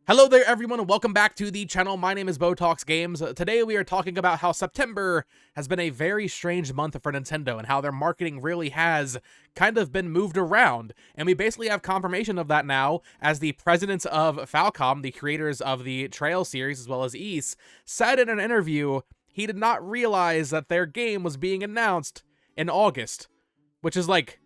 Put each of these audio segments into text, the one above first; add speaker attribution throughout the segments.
Speaker 1: Hello there everyone and welcome back to the channel. My name is Botox Games. Today we are talking about how September has been a very strange month for Nintendo and how their marketing really has kind of been moved around. And we basically have confirmation of that now as the presidents of Falcom, the creators of the Trail series as well as Ys, said in an interview he did not realize that their game was being announced in August, which is like,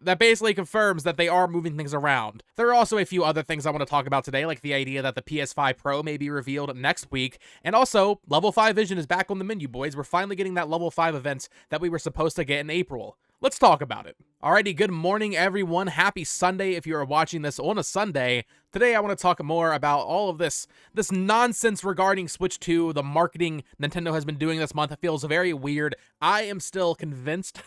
Speaker 1: that basically confirms that they are moving things around. There are also a few other things I want to talk about today, like the idea that the PS5 Pro may be revealed next week, and also, Level 5 Vision is back on the menu, boys. We're finally getting that Level 5 event that we were supposed to get in April. Let's talk about it. Alrighty, good morning, everyone. Happy Sunday if you are watching this on a Sunday. Today, I want to talk more about all of this nonsense regarding Switch 2, the marketing Nintendo has been doing this month. It feels very weird. I am still convinced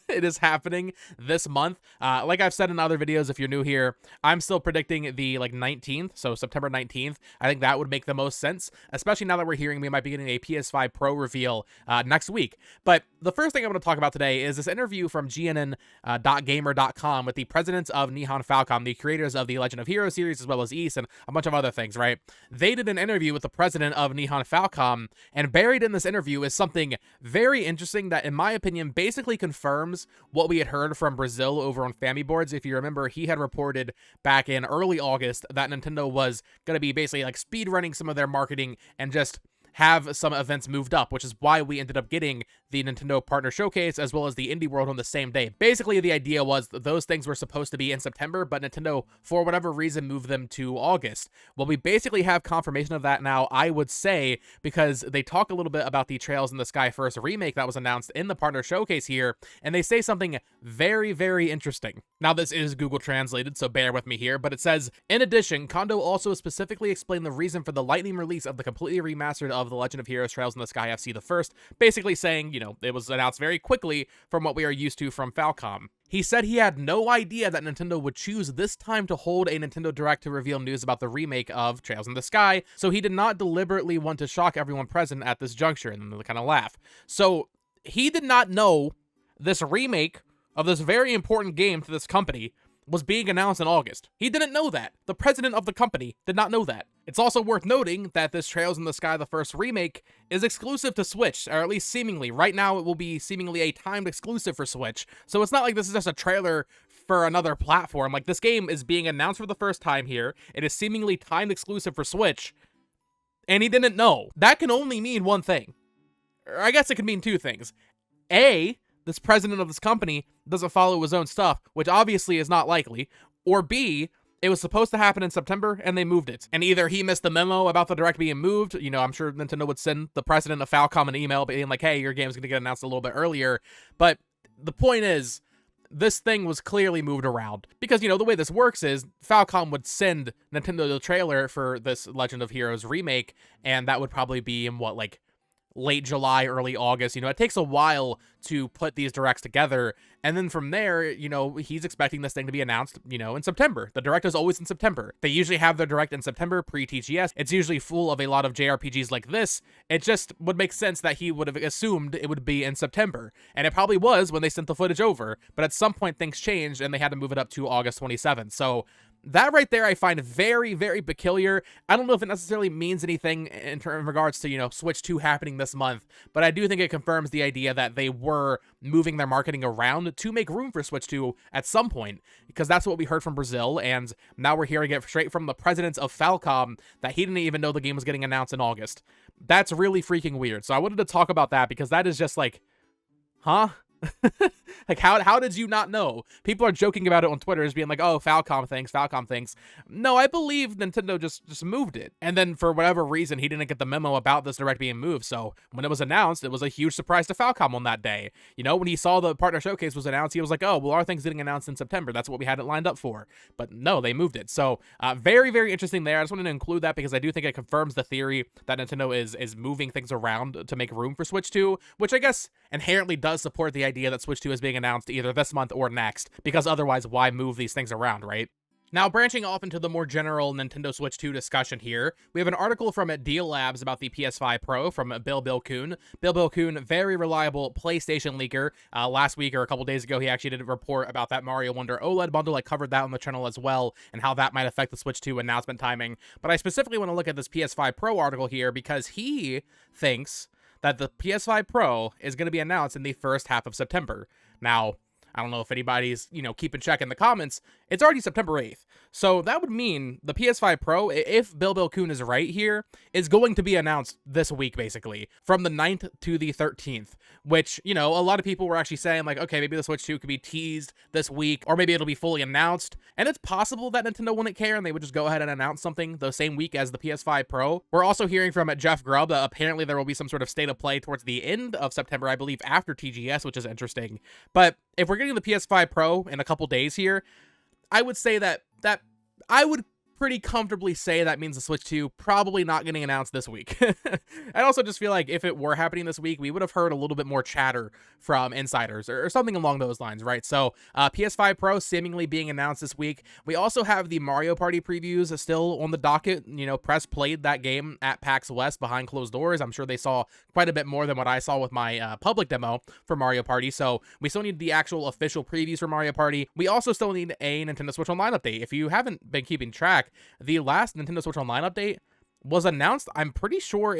Speaker 1: it is happening this month. Like I've said in other videos, if you're new here, I'm still predicting the 19th, so September 19th. I think that would make the most sense, especially now that we're hearing we might be getting a PS5 Pro reveal next week. But the first thing I want to talk about today is this interview from GNN.gamer.com with the presidents of Nihon Falcom, the creators of the Legend of Heroes series, as well as Ys and a bunch of other things, right? They did an interview with the president of Nihon Falcom, and buried in this interview is something very interesting that, in my opinion, basically confirms what we had heard from Brazil over on Family Boards. If you remember, he had reported back in early August that Nintendo was going to be basically like speed running some of their marketing and just have some events moved up, which is why we ended up getting the Nintendo Partner Showcase as well as the Indie World on the same day. Basically, the idea was that those things were supposed to be in September, but Nintendo, for whatever reason, moved them to August. Well, we basically have confirmation of that now, I would say, because they talk a little bit about the Trails in the Sky First remake that was announced in the Partner Showcase here, and they say something very, very interesting. Now, this is Google translated, so bear with me here, but it says, in addition, Kondo also specifically explained the reason for the lightning release of the completely remastered of The Legend of Heroes Trails in the Sky FC the First, basically saying, it was announced very quickly from what we are used to from Falcom. He said he had no idea that Nintendo would choose this time to hold a Nintendo Direct to reveal news about the remake of Trails in the Sky, so he did not deliberately want to shock everyone present at this juncture, and then they kind of laugh. So, he did not know this remake of this very important game to this company was being announced in August. He didn't know that. The president of the company did not know that. It's also worth noting that this Trails in the Sky the First remake is exclusive to Switch, or at least seemingly. Right now, it will be seemingly a timed exclusive for Switch. So it's not like this is just a trailer for another platform. Like, this game is being announced for the first time here. It is seemingly timed exclusive for Switch. And he didn't know. That can only mean one thing. Or I guess it can mean two things. A, this president of this company doesn't follow his own stuff, which obviously is not likely. Or B, it was supposed to happen in September, and they moved it. And either he missed the memo about the Direct being moved, I'm sure Nintendo would send the president of Falcom an email being like, hey, your game's going to get announced a little bit earlier. But the point is, this thing was clearly moved around. Because, the way this works is, Falcom would send Nintendo the trailer for this Legend of Heroes remake, and that would probably be in, late July, early August. It takes a while to put these directs together, and then from there, he's expecting this thing to be announced, in September. The direct is always in September. They usually have their direct in September, pre-TGS. It's usually full of a lot of JRPGs like this. It just would make sense that he would have assumed it would be in September, and it probably was when they sent the footage over, but at some point things changed, and they had to move it up to August 27th, so that right there I find very, very peculiar. I don't know if it necessarily means anything in regards to, Switch 2 happening this month, but I do think it confirms the idea that they were moving their marketing around to make room for Switch 2 at some point, because that's what we heard from Brazil, and now we're hearing it straight from the presidents of Falcom that he didn't even know the game was getting announced in August. That's really freaking weird. So I wanted to talk about that because that is just like, huh? Like, how did you not know? People are joking about it on Twitter as being like, oh, Falcom thinks. No, I believe Nintendo just moved it. And then for whatever reason, he didn't get the memo about this Direct being moved. So when it was announced, it was a huge surprise to Falcom on that day. When he saw the Partner Showcase was announced, he was like, oh, well, our thing's getting announced in September. That's what we had it lined up for. But no, they moved it. So very, very interesting there. I just wanted to include that because I do think it confirms the theory that Nintendo is moving things around to make room for Switch 2, which I guess inherently does support the idea that Switch 2 is being announced either this month or next, because otherwise why move these things around, right? Now, branching off into the more general Nintendo Switch 2 discussion here, we have an article from Deal Labs about the PS5 Pro from Bill Kuhn. Bill Kuhn, very reliable PlayStation leaker. Last week or a couple days ago, he actually did a report about that Mario Wonder OLED bundle. I covered that on the channel as well, and how that might affect the Switch 2 announcement timing. But I specifically want to look at this PS5 Pro article here because he thinks that the PS5 Pro is going to be announced in the first half of September. Now, I don't know if anybody's, keeping check in the comments. It's already September 8th. So that would mean the PS5 Pro, if Bill Kuhn is right here, is going to be announced this week, basically, from the 9th to the 13th, which, a lot of people were actually saying, like, okay, maybe the Switch 2 could be teased this week, or maybe it'll be fully announced. And it's possible that Nintendo wouldn't care and they would just go ahead and announce something the same week as the PS5 Pro. We're also hearing from Jeff Grubb that apparently there will be some sort of state of play towards the end of September, I believe, after TGS, which is interesting. But if we're getting the PS5 Pro in a couple days here, I would say that I would pretty comfortably say that means the Switch 2 probably not getting announced this week. I also just feel like if it were happening this week, we would have heard a little bit more chatter from insiders or something along those lines, right? So PS5 Pro seemingly being announced this week. We also have the Mario Party previews still on the docket. Press played that game at PAX West behind closed doors. I'm sure they saw quite a bit more than what I saw with my public demo for Mario Party. So we still need the actual official previews for Mario Party. We also still need a Nintendo Switch Online update. If you haven't been keeping track, the last Nintendo Switch Online update was announced, I'm pretty sure,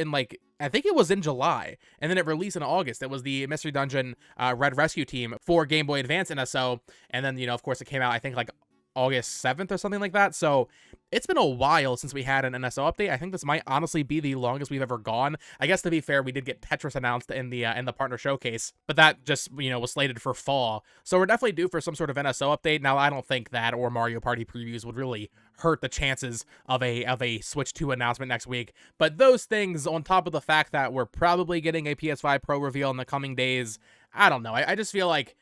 Speaker 1: I think it was in July, and then it released in August. It was the Mystery Dungeon Red Rescue Team for Game Boy Advance NSO, and then, of course, it came out, I think, like August 7th or something like that. So it's been a while since we had an NSO update. I think this might honestly be the longest we've ever gone. I guess, to be fair, we did get Tetris announced in the partner showcase, but that just, was slated for fall. So we're definitely due for some sort of NSO update. Now, I don't think that or Mario Party previews would really hurt the chances of a Switch 2 announcement next week. But those things, on top of the fact that we're probably getting a PS5 Pro reveal in the coming days, I don't know. I just feel like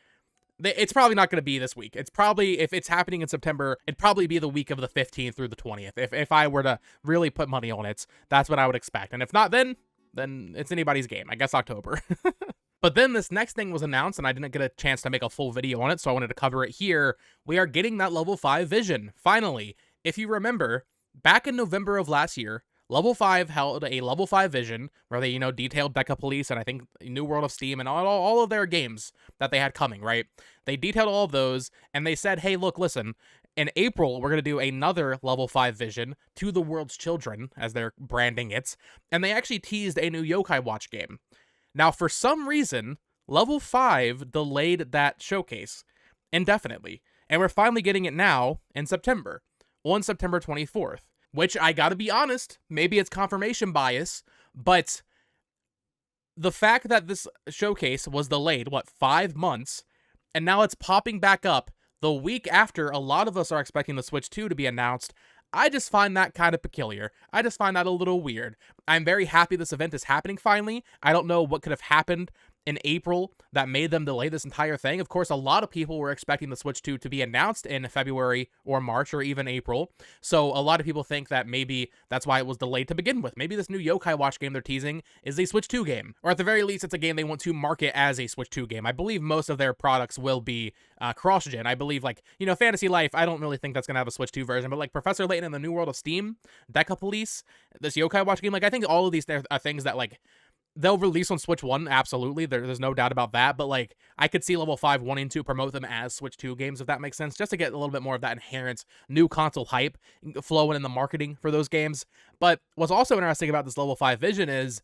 Speaker 1: it's probably not going to be this week. It's probably, if it's happening in September, it'd probably be the week of the 15th through the 20th. If I were to really put money on it, that's what I would expect. And if not, then it's anybody's game. I guess October. But then this next thing was announced, and I didn't get a chance to make a full video on it, so I wanted to cover it here. We are getting that Level 5 Vision, finally. If you remember, back in November of last year, Level 5 held a Level 5 Vision where they, detailed Deca Police and I think New World of Steam and all of their games that they had coming, right? They detailed all of those, and they said, hey, look, listen, in April, we're going to do another Level 5 Vision, To the World's Children, as they're branding it, and they actually teased a new Yokai Watch game. Now, for some reason, Level 5 delayed that showcase indefinitely, and we're finally getting it now in September, on September 24th. Which, I gotta be honest, maybe it's confirmation bias, but the fact that this showcase was delayed, 5 months, and now it's popping back up the week after a lot of us are expecting the Switch 2 to be announced, I just find that kind of peculiar. I just find that a little weird. I'm very happy this event is happening finally. I don't know what could have happened in April that made them delay this entire thing. Of course, a lot of people were expecting the Switch 2 to be announced in February or March or even April. So a lot of people think that maybe that's why it was delayed to begin with. Maybe this new Yokai Watch game they're teasing is a Switch 2 game. Or at the very least, it's a game they want to market as a Switch 2 game. I believe most of their products will be cross-gen. I believe, Fantasy Life, I don't really think that's going to have a Switch 2 version, but Professor Layton and the New World of Steam, Deca Police, this Yokai Watch game, I think all of these are things that, they'll release on Switch 1, absolutely. There's no doubt about that. But, I could see Level 5 wanting to promote them as Switch 2 games, if that makes sense, just to get a little bit more of that inherent new console hype flowing in the marketing for those games. But what's also interesting about this Level 5 Vision is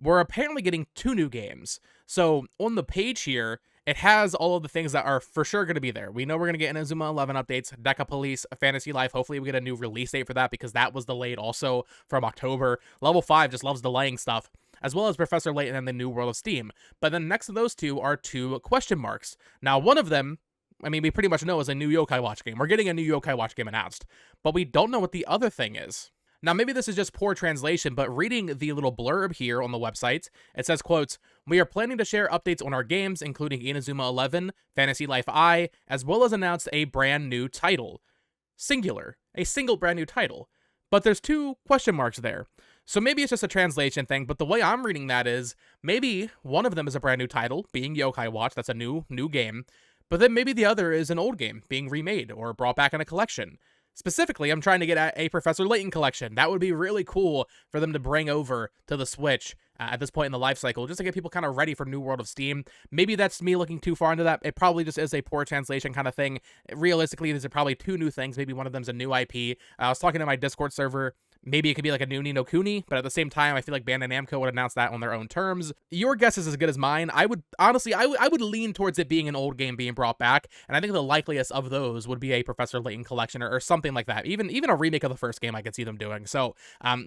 Speaker 1: we're apparently getting 2 new games. So, on the page here, it has all of the things that are for sure going to be there. We know we're going to get Inazuma 11 updates, Deca Police, Fantasy Life. Hopefully we get a new release date for that because that was delayed also from October. Level 5 just loves delaying stuff, as well as Professor Layton and the New World of Steam. But then next to those two are 2 question marks. Now, one of them, we pretty much know is a new Yokai Watch game. We're getting a new Yokai Watch game announced, but we don't know what the other thing is. Now, maybe this is just poor translation, but reading the little blurb here on the website, it says, quotes, "We are planning to share updates on our games, including Inazuma 11, Fantasy Life I, as well as announce a brand new title." Singular. A single brand new title. But there's 2 question marks there. So maybe it's just a translation thing, but the way I'm reading that is, maybe one of them is a brand new title, being Yokai Watch, that's a new game, but then maybe the other is an old game, being remade or brought back in a collection. Specifically, I'm trying to get a Professor Layton collection. That would be really cool for them to bring over to the Switch at this point in the life cycle, just to get people kind of ready for New World of Steam. Maybe that's me looking too far into that. It probably just is a poor translation kind of thing. Realistically, these are probably two new things. Maybe one of them's a new IP. I was talking to my Discord server. Maybe it could be like a new Ni no Kuni, but at the same time, I feel like Bandai Namco would announce that on their own terms. Your guess is as good as mine. I would honestly, I would lean towards it being an old game being brought back, and I think the likeliest of those would be a Professor Layton collection or something like that. Even a remake of the first game, I could see them doing. So,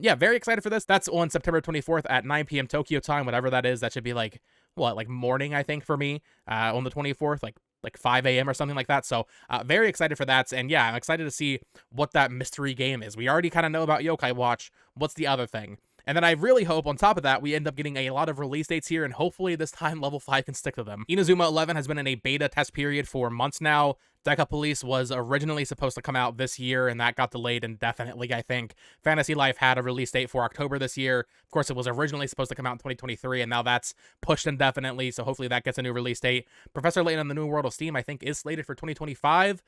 Speaker 1: yeah, very excited for this. That's on September 24th at 9 p.m. Tokyo time, whatever that is. That should be like what, like morning, I think, for me on the 24th, like 5 a.m. or something like that. So very excited for that. And yeah, I'm excited to see what that mystery game is. We already kind of know about Yokai Watch. What's the other thing? And then I really hope, on top of that, we end up getting a lot of release dates here, and hopefully this time Level 5 can stick to them. Inazuma 11 has been in a beta test period for months now. Deca Police was originally supposed to come out this year, and that got delayed indefinitely, I think. Fantasy Life had a release date for October this year. Of course, it was originally supposed to come out in 2023, and now that's pushed indefinitely, so hopefully that gets a new release date. Professor Layton and the New World of Steam, I think, is slated for 2025.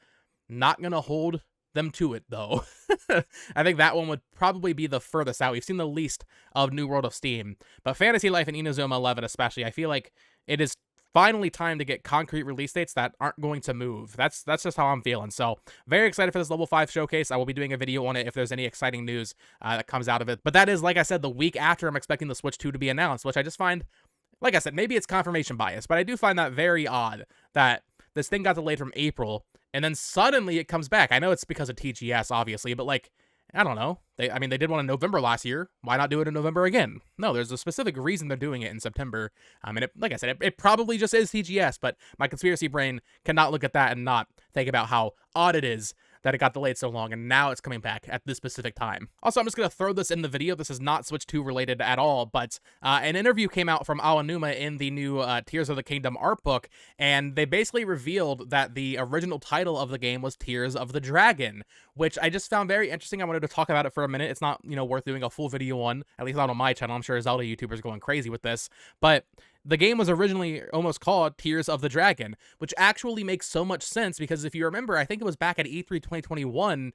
Speaker 1: Not gonna hold them to it, though. I think that one would probably be the furthest out. We've seen the least of New World of Steam, but Fantasy Life and Inazuma 11 especially, I feel like it is finally time to get concrete release dates that aren't going to move. That's just how I'm feeling. So very excited for this level 5 showcase. I will be doing a video on it if there's any exciting news that comes out of it. But that is, like I said, the week after I'm expecting the Switch 2 to be announced, which I just find, like I said, maybe it's confirmation bias, but I do find that very odd that this thing got delayed from April, and then suddenly it comes back. I know it's because of TGS, obviously, but like, I don't know. They did one in November last year. Why not do it in November again? No, there's a specific reason they're doing it in September. And like I said, it probably just is TGS, but my conspiracy brain cannot look at that and not think about how odd it is that it got delayed so long, and now it's coming back at this specific time. Also, I'm just going to throw this in the video. This is not Switch 2 related at all, but an interview came out from Aonuma in the new Tears of the Kingdom art book, and they basically revealed that the original title of the game was Tears of the Dragon, which I just found very interesting. I wanted to talk about it for a minute. It's not, worth doing a full video on, at least not on my channel. I'm sure Zelda YouTubers going crazy with this, but the game was originally almost called Tears of the Dragon, which actually makes so much sense because if you remember, I think it was back at E3 2021,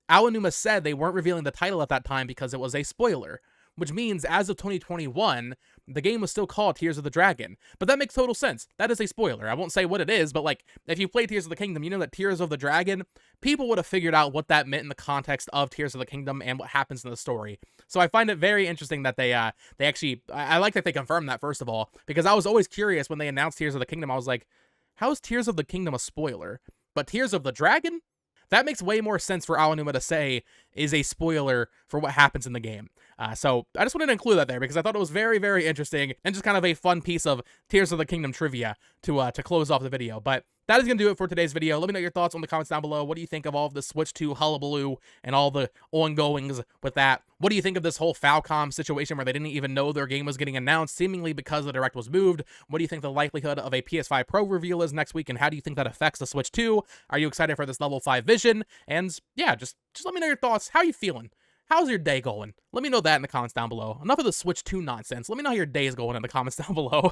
Speaker 1: Aonuma said they weren't revealing the title at that time because it was a spoiler, which means as of 2021, the game was still called Tears of the Dragon. But that makes total sense. That is a spoiler. I won't say what it is, but like, if you play Tears of the Kingdom, you know that Tears of the Dragon, people would have figured out what that meant in the context of Tears of the Kingdom and what happens in the story. So I find it very interesting that they actually, I like that they confirmed that, first of all, because I was always curious when they announced Tears of the Kingdom. I was like, how is Tears of the Kingdom a spoiler? But Tears of the Dragon? That makes way more sense for Aonuma to say is a spoiler for what happens in the game. So I just wanted to include that there because I thought it was very, very interesting and just kind of a fun piece of Tears of the Kingdom trivia to close off the video. But that is going to do it for today's video. Let me know your thoughts on the comments down below. What do you think of all of the Switch 2 hullabaloo and all the ongoings with that? What do you think of this whole Falcom situation where they didn't even know their game was getting announced, seemingly because the Direct was moved? What do you think the likelihood of a PS5 Pro reveal is next week, and how do you think that affects the Switch 2? Are you excited for this level 5 vision? And yeah, just let me know your thoughts. How are you feeling? How's your day going? Let me know that in the comments down below. Enough of the Switch 2 nonsense. Let me know how your day is going in the comments down below.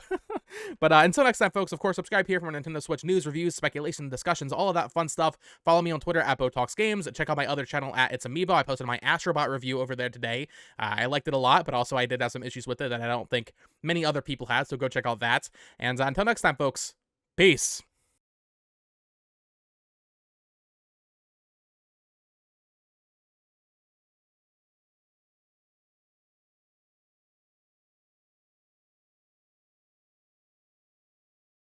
Speaker 1: But until next time, folks, of course, subscribe here for more Nintendo Switch news, reviews, speculation, discussions, all of that fun stuff. Follow me on Twitter at BoTalksGames. Check out my other channel at It's Amiibo. I posted my Astrobot review over there today. I liked it a lot, but also I did have some issues with it that I don't think many other people had, so go check out that. And until next time, folks, peace.